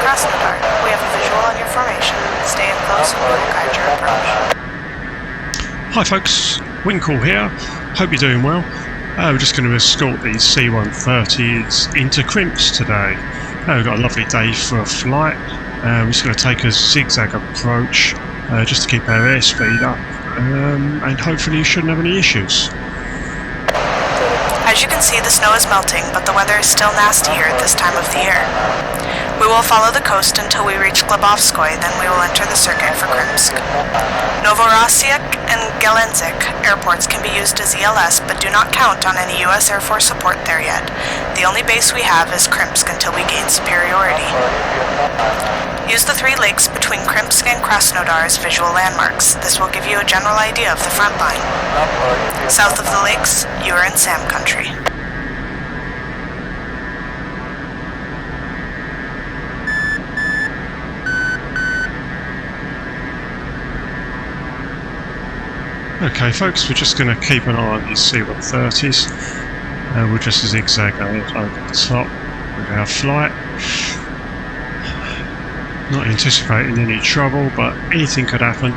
Krasnodar. We have a visual on your formation. Stay in close and we will guide your approach. Hi folks, Winkle here. Hope you're doing well. We're just going to escort these C-130s into Krymsk today. We've got a lovely day for a flight. We're just going to take a zigzag approach just to keep our airspeed up, and hopefully you shouldn't have any issues. As you can see, the snow is melting, but the weather is still nasty here at this time of the year. We will follow the coast until we reach Glebovskoy, then we will enter the circuit for Krymsk. Novorossisk and Gelendzhik airports can be used as ELS, but do not count on any U.S. Air Force support there yet. The only base we have is Krymsk until we gain superiority. Use the 3 lakes between Krymsk and Krasnodar as visual landmarks. This will give you a general idea of the front line. South of the lakes, you are in Sam country. Okay folks, we're just going to keep an eye on these C-130s. We'll just zigzag over the top with our flight. Not anticipating any trouble, but anything could happen.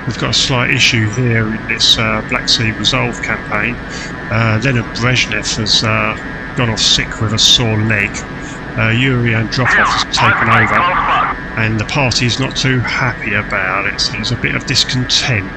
We've got a slight issue here in this Black Sea Resolve campaign. Leonid Brezhnev has gone off sick with a sore leg. Yuri Andropov has taken over, and the party's not too happy about it, so there's a bit of discontent.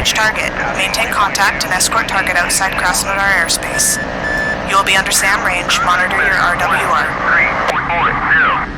Target. Maintain contact and escort target outside Krasnodar airspace. You will be under SAM range. Monitor your RWR. 340.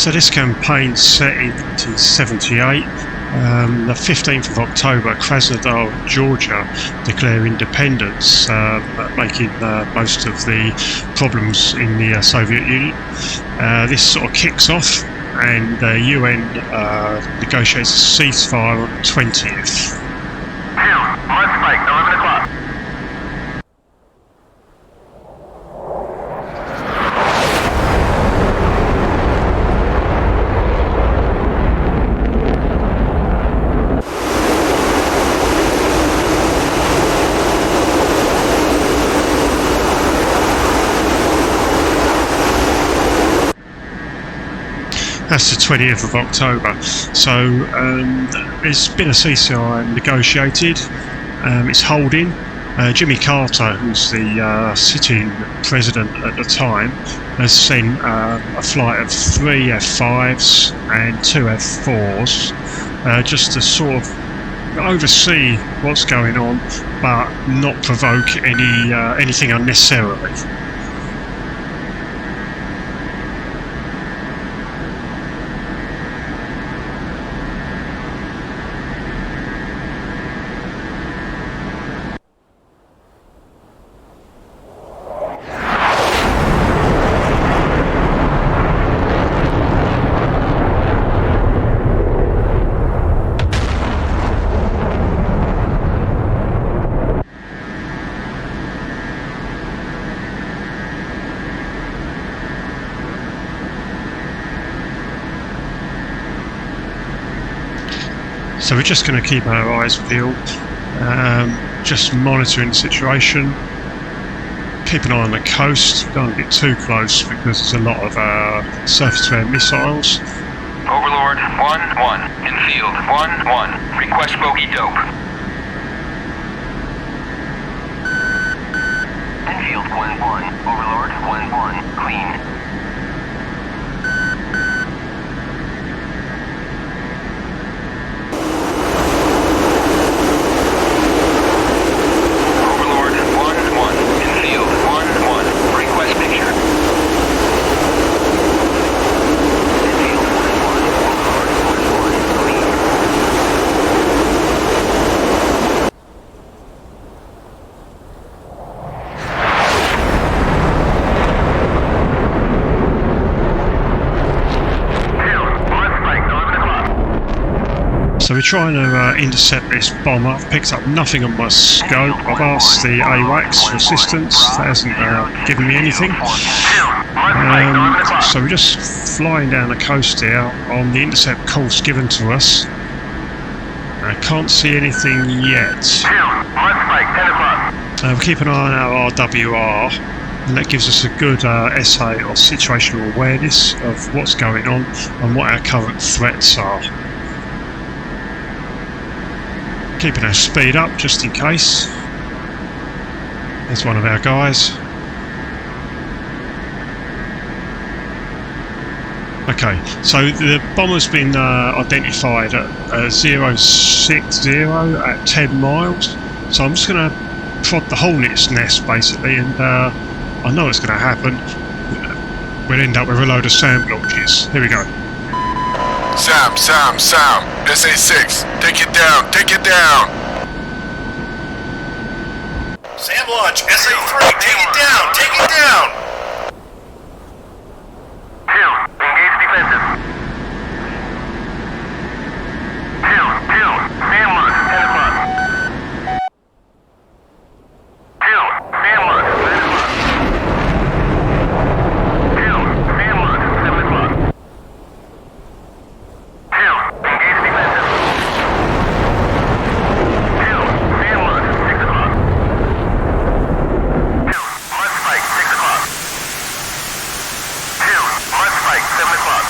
So this campaign set in 1978. The 15th of October, Krasnodar, Georgia, declare independence, making most of the problems in the Soviet Union. This sort of kicks off, and the UN negotiates a ceasefire on the 20th. Let's spike, 11 o'clock. That's the 20th of October. So there's been a ceasefire negotiated. It's holding. Jimmy Carter, who's the sitting president at the time, has sent a flight of 3 F-5s and 2 F-4s just to sort of oversee what's going on, but not provoke anything unnecessarily. So we're just going to keep our eyes peeled, just monitoring the situation, keep an eye on the coast, don't get too close because there's a lot of surface-to-air missiles. Overlord 1-1, in field 1-1, request bogey dope. Infield 1-1, Overlord 1-1, clean. So we're trying to intercept this bomber. I've picked up nothing on my scope. I've asked the AWACS for assistance. That hasn't given me anything. So we're just flying down the coast here on the intercept course given to us. I can't see anything yet. We'll keep an eye on our RWR, and that gives us a good SA or situational awareness of what's going on and what our current threats are. Keeping our speed up just in case. There's one of our guys. Okay, so the bomber's been identified at 060 at 10 miles. So I'm just going to prod the hornet's nest basically, and I know it's going to happen. We'll end up with a load of SAM launches. Here we go. Sam, SA-6, take it down, take it down! SAM launch, SA-3, take it down, take it down! 2, engage defensive. 2, SAM launch, 10 o'clock. 2, SAM launch, 9 o'clock. 2, SAM launch, 7 o'clock. 2, engage defensive. 2, SAM launch, 6 o'clock. 2, must fight, 6 o'clock. 2, must fight, 7 o'clock.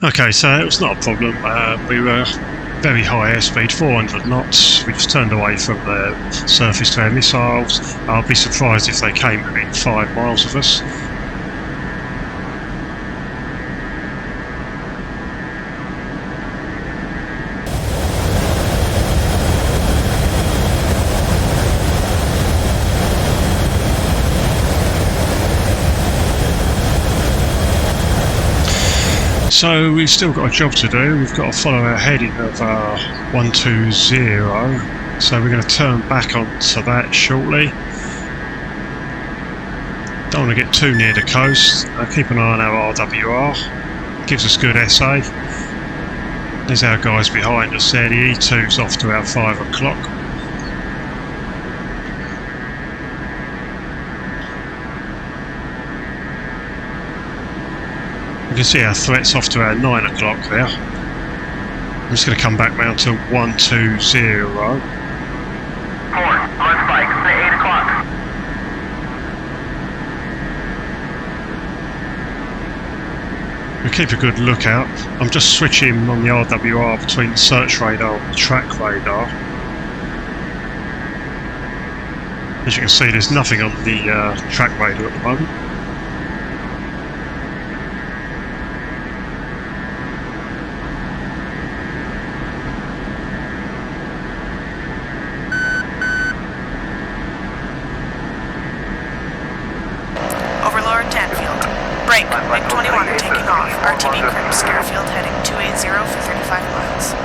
Okay, so it was not a problem. We were very high airspeed, 400 knots. We just turned away from the surface to air missiles. I'll be surprised if they came within 5 miles of us. So we've still got a job to do. We've got to follow our heading of 120. So we're going to turn back onto that shortly. Don't want to get too near the coast. Keep an eye on our RWR. Gives us good SA. There's our guys behind us there. The E2's off to our 5 o'clock. You can see our threats off to our 9 o'clock there. I'm just going to come back round to 120. 4, left spike, say 8 o'clock. We keep a good lookout. I'm just switching on the RWR between the search radar and the track radar. As you can see, there's nothing on the track radar at the moment. Break. MiG-21 are taking off. RTB Krymsk airfield heading 280 for 35 miles.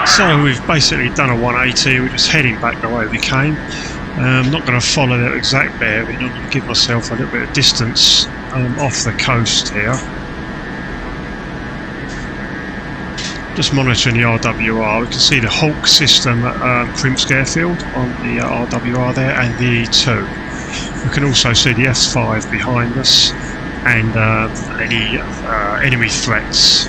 So we've basically done a 180, we're just heading back the way we came. I'm not going to follow that exact bearing, I'm going to give myself a little bit of distance off the coast here. Just monitoring the RWR, we can see the Hawk system at Krymsk airfield on the RWR there, and the E2. We can also see the S5 behind us and any enemy threats.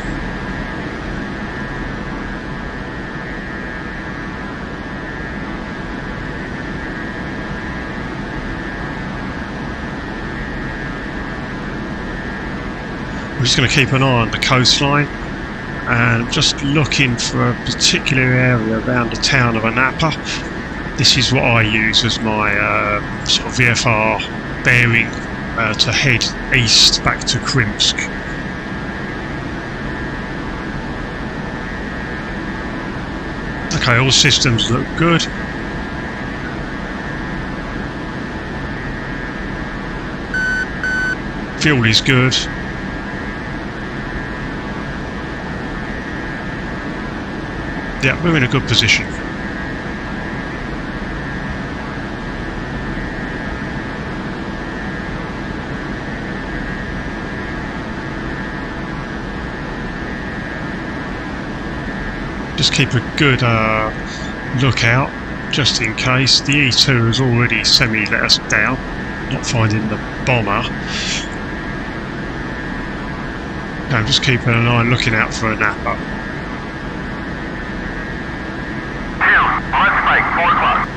I'm just going to keep an eye on the coastline and just looking for a particular area around the town of Anapa. This is what I use as my sort of VFR bearing to head east back to Krymsk. Okay, all systems look good. Fuel is good. Yeah, we're in a good position. Just keep a good lookout, just in case. The E2 has already semi-let us down, not finding the bomber. Okay, I'm just keeping an eye looking out for a Napa. Left spike, 4 o'clock.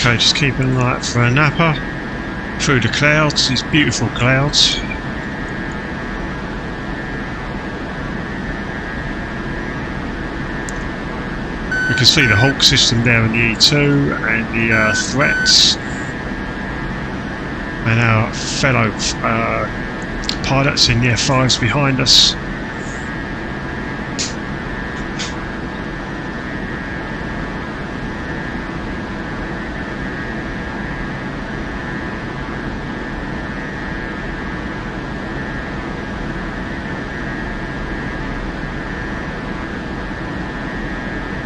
Okay, just keeping an eye out for a napper through the clouds, these beautiful clouds. We can see the Hawk system there in the E2 and the threats, and our fellow pilots in the F5s behind us.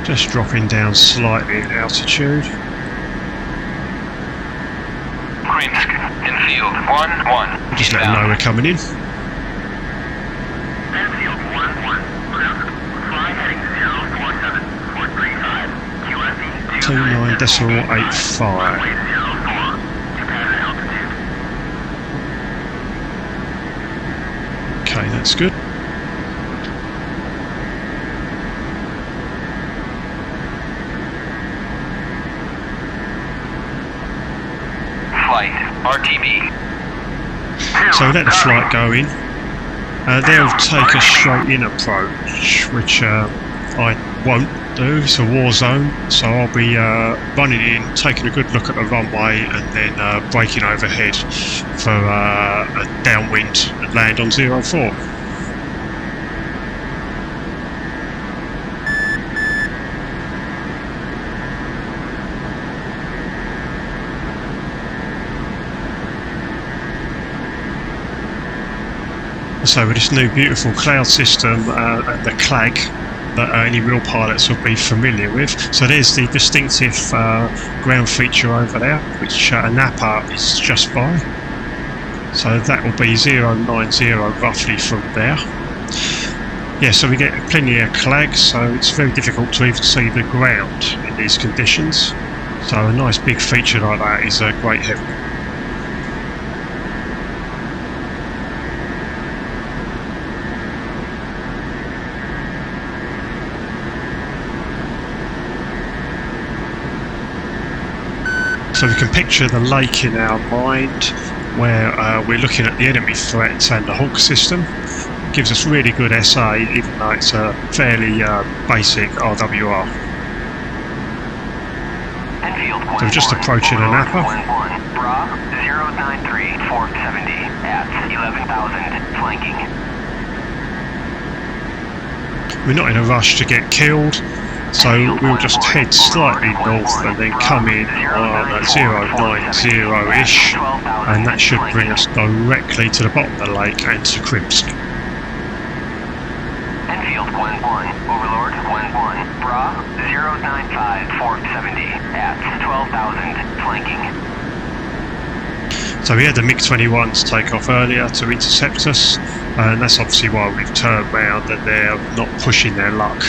Just dropping down slightly in altitude. Krymsk, in field, 1-1. Just let them know we're coming in. Infield, 1-1. Fly heading 047-435. QFE 29.85. Runway 04 to pattern altitude. Okay, that's good. Flight, RTB. So we let the flight go in. They'll take a straight in approach, which I won't do. It's a war zone, so I'll be running in, taking a good look at the runway, and then braking overhead for a downwind and land on 04. So with this new beautiful cloud system and the clag that any real pilots will be familiar with. So there's the distinctive ground feature over there, which a napper is just by. So that will be 090 roughly from there. Yeah, so we get plenty of clag, so it's very difficult to even see the ground in these conditions. So a nice big feature like that is a great help. So we can picture the lake in our mind, where we're looking at the enemy threats and the Hawk system. It gives us really good SA, even though it's a fairly basic RWR. So we're just approaching a napper. Bra 093 470 at 11,000 flanking. We're not in a rush to get killed, so we'll just head slightly north and then come in on 090-ish, and that should bring us directly to the bottom of the lake and to Krymsk. Enfield 1-1, Overlord 1-1, Bra 095 470 at 12,000 flanking. So we had the MiG-21s take off earlier to intercept us, and that's obviously why we've turned round and they're not pushing their luck.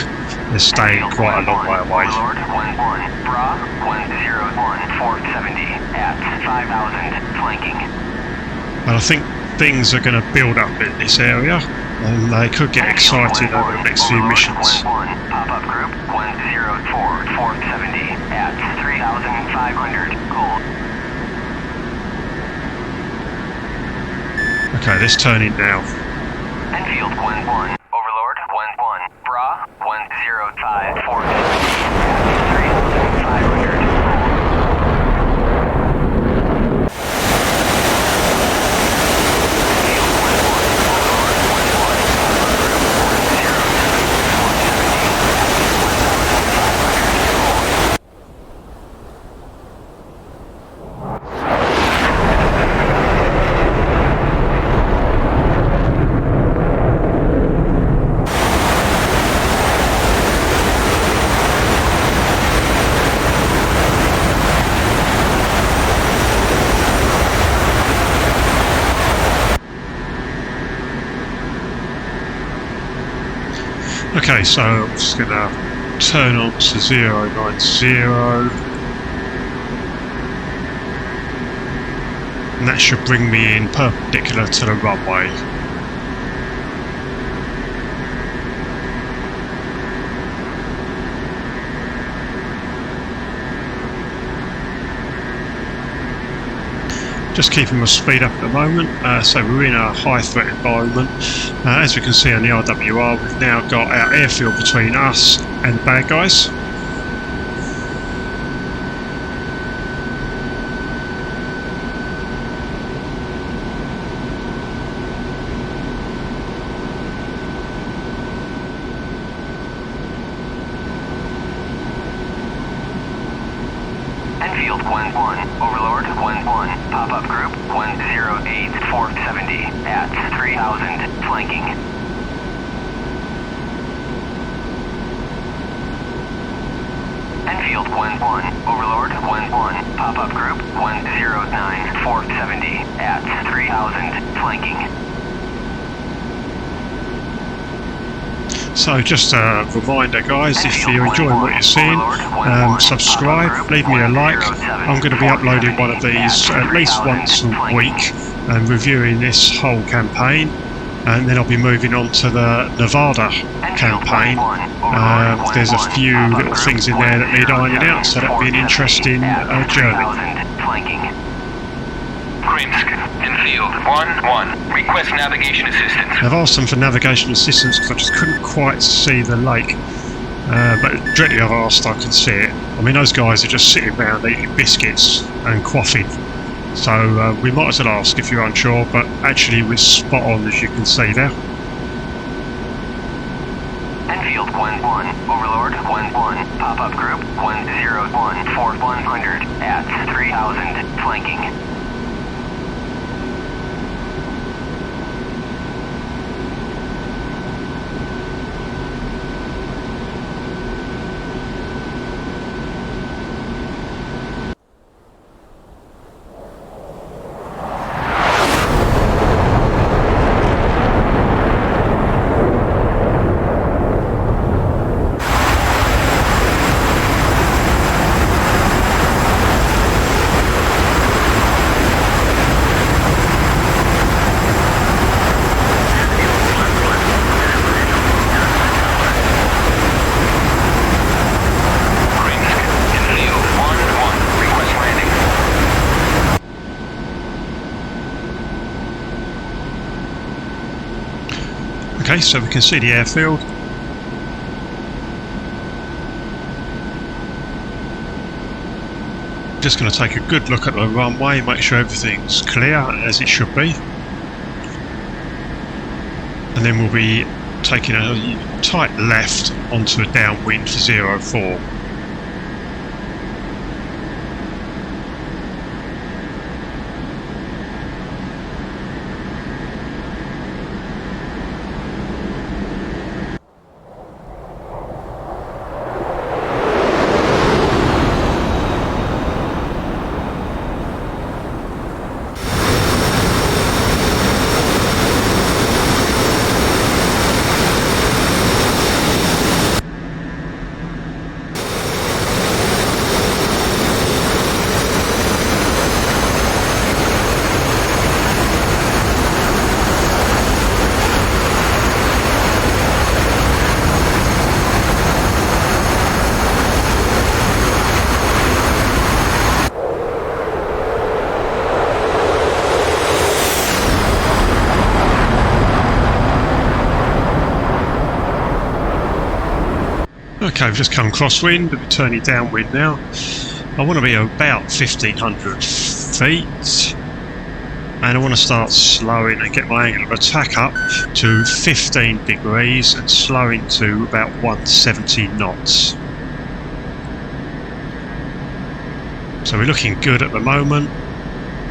They're staying quite a long way away. Overlord 1-1, Bra 101 470 at 5,000 flanking. And I think things are going to build up in this area, and they could get excited over the next few missions. Pop-up group 104 470 at 3,500 gold. Okay, let's turn in now. Enfield 1-1, Overlord 1-1, Bra 105 470 at 3,500 Okay, so I'm just going to turn on to 090, and that should bring me in perpendicular to the runway. Just keeping my speed up at the moment, so we're in a high threat environment. As we can see on the RWR, we've now got our airfield between us and the bad guys. Enfield 1-1, Overlord 1-1, pop-up group 108-470 at 3000, flanking. Enfield 1-1, Overlord 1-1, pop-up group 109-470 at 3000, flanking. So just a reminder guys, if you're enjoying what you're seeing, subscribe, leave me a like. I'm going to be uploading one of these at least once a week and reviewing this whole campaign, and then I'll be moving on to the Nevada campaign. There's a few little things in there that need ironing out, so that'll be an interesting journey. Krymsk, Enfield 1-1, request navigation assistance. I've asked them for navigation assistance because I just couldn't quite see the lake, but directly I've asked, I can see it. I mean, those guys are just sitting around eating biscuits and quaffing, so we might as well ask if you're unsure, but actually we're spot on, as you can see there. Enfield 1-1, Overlord 1-1, pop-up group 101-4100 at 3000, flanking. Okay, so we can see the airfield. Just going to take a good look at the runway, make sure everything's clear as it should be. And then we'll be taking a tight left onto a downwind for 04. Okay, we've just come crosswind, we're turning downwind now. I want to be about 1500 feet, and I want to start slowing and get my angle of attack up to 15 degrees and slowing to about 170 knots. So we're looking good at the moment.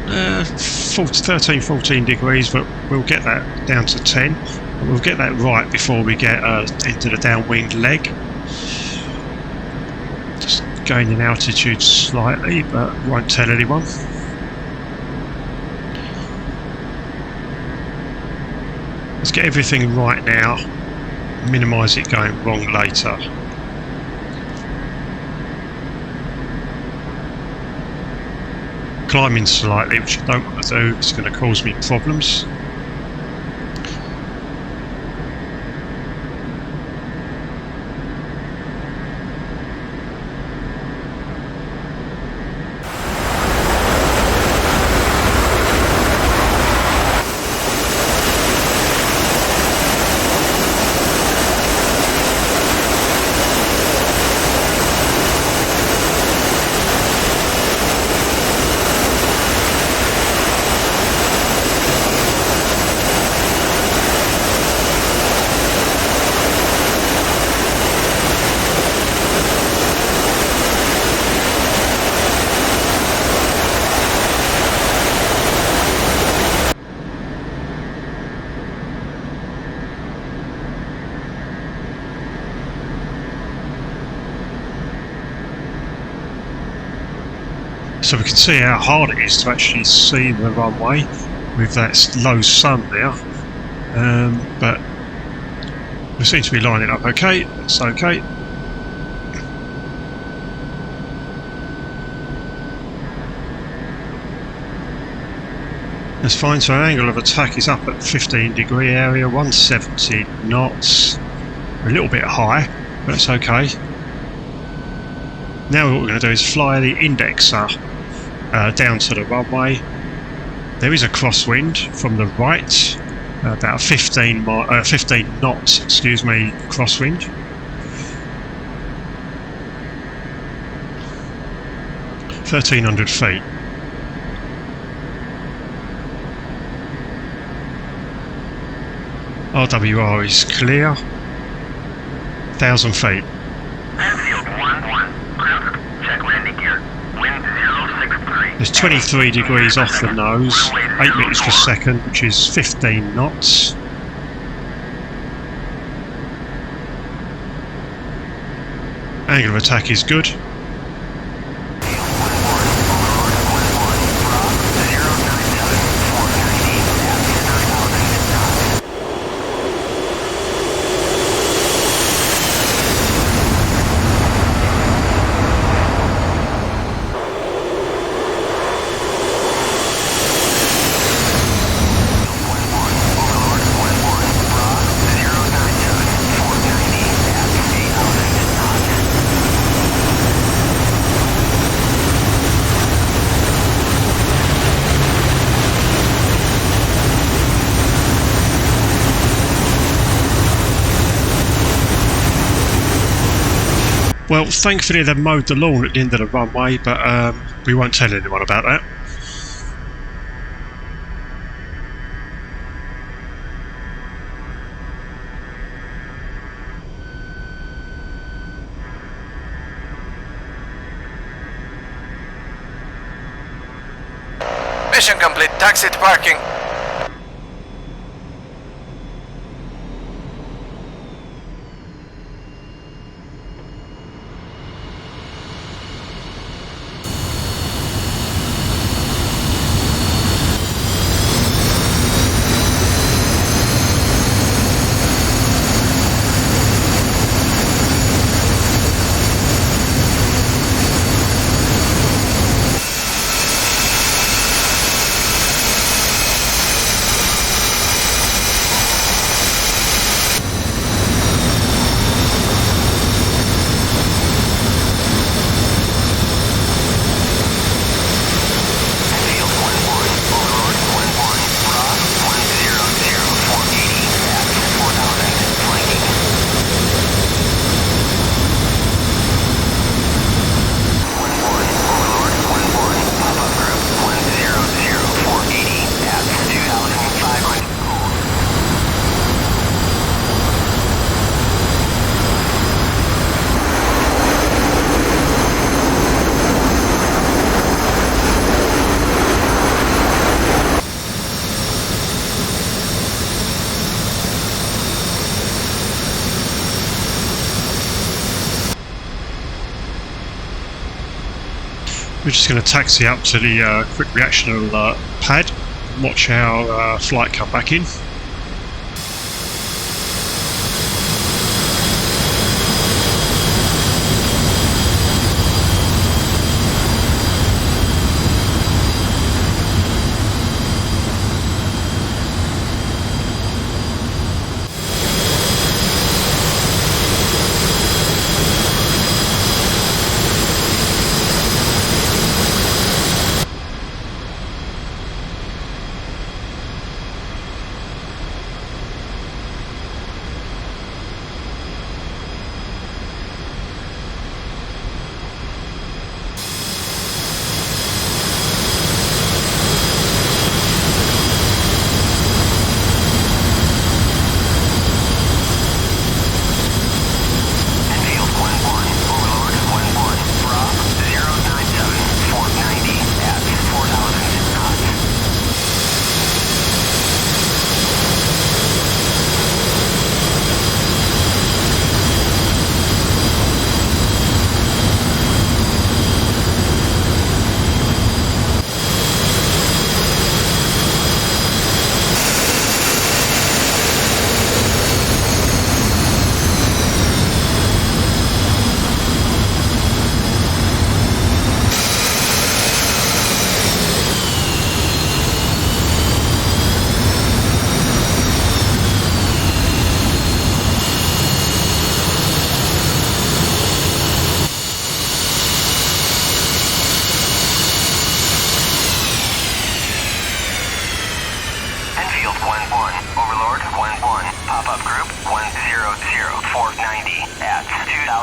13, 14 degrees, but we'll get that down to 10. And we'll get that right before we get into the downwind leg. Just gaining altitude slightly, but won't tell anyone. Let's get everything right now, minimise it going wrong later. Climbing slightly, which I don't want to do, it's going to cause me problems. So we can see how hard it is to actually see the runway with that low sun there. But we seem to be lining up okay. It's okay. That's fine. So our angle of attack is up at 15-degree area, 170 knots. We're a little bit high, but it's okay. Now what we're going to do is fly the indexer down to the runway. There is a crosswind from the right, about 15 knots, excuse me, crosswind. (1,300 feet). RWR is clear. 1,000 feet. Enfield 1-1. Krymsk, check landing gear. Wind 063. There's 23 degrees off the nose, 8 meters per second, which is 15 knots. Angle of attack is good. Well, thankfully they mowed the lawn at the end of the runway, but we won't tell anyone about that. Mission complete. Taxi to parking. We're just going to taxi up to the quick reactional pad and watch our flight come back in.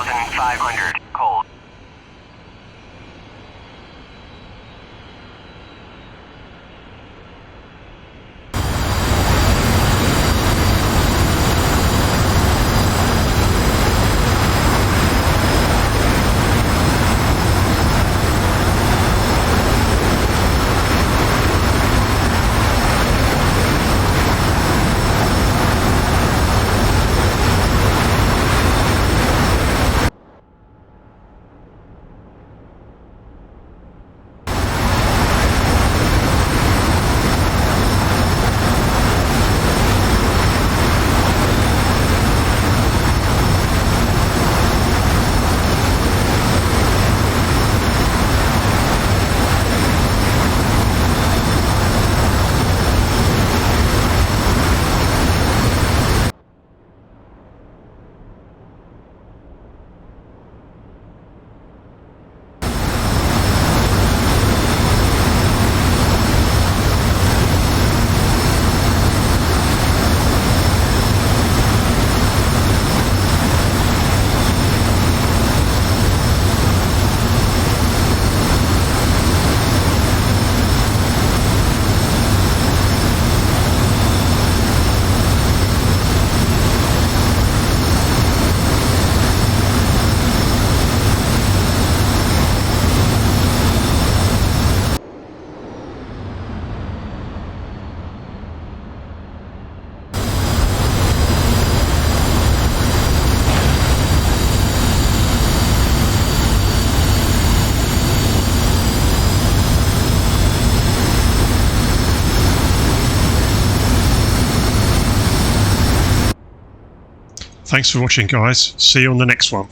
1,500. Cold. Thanks for watching, guys. See you on the next one.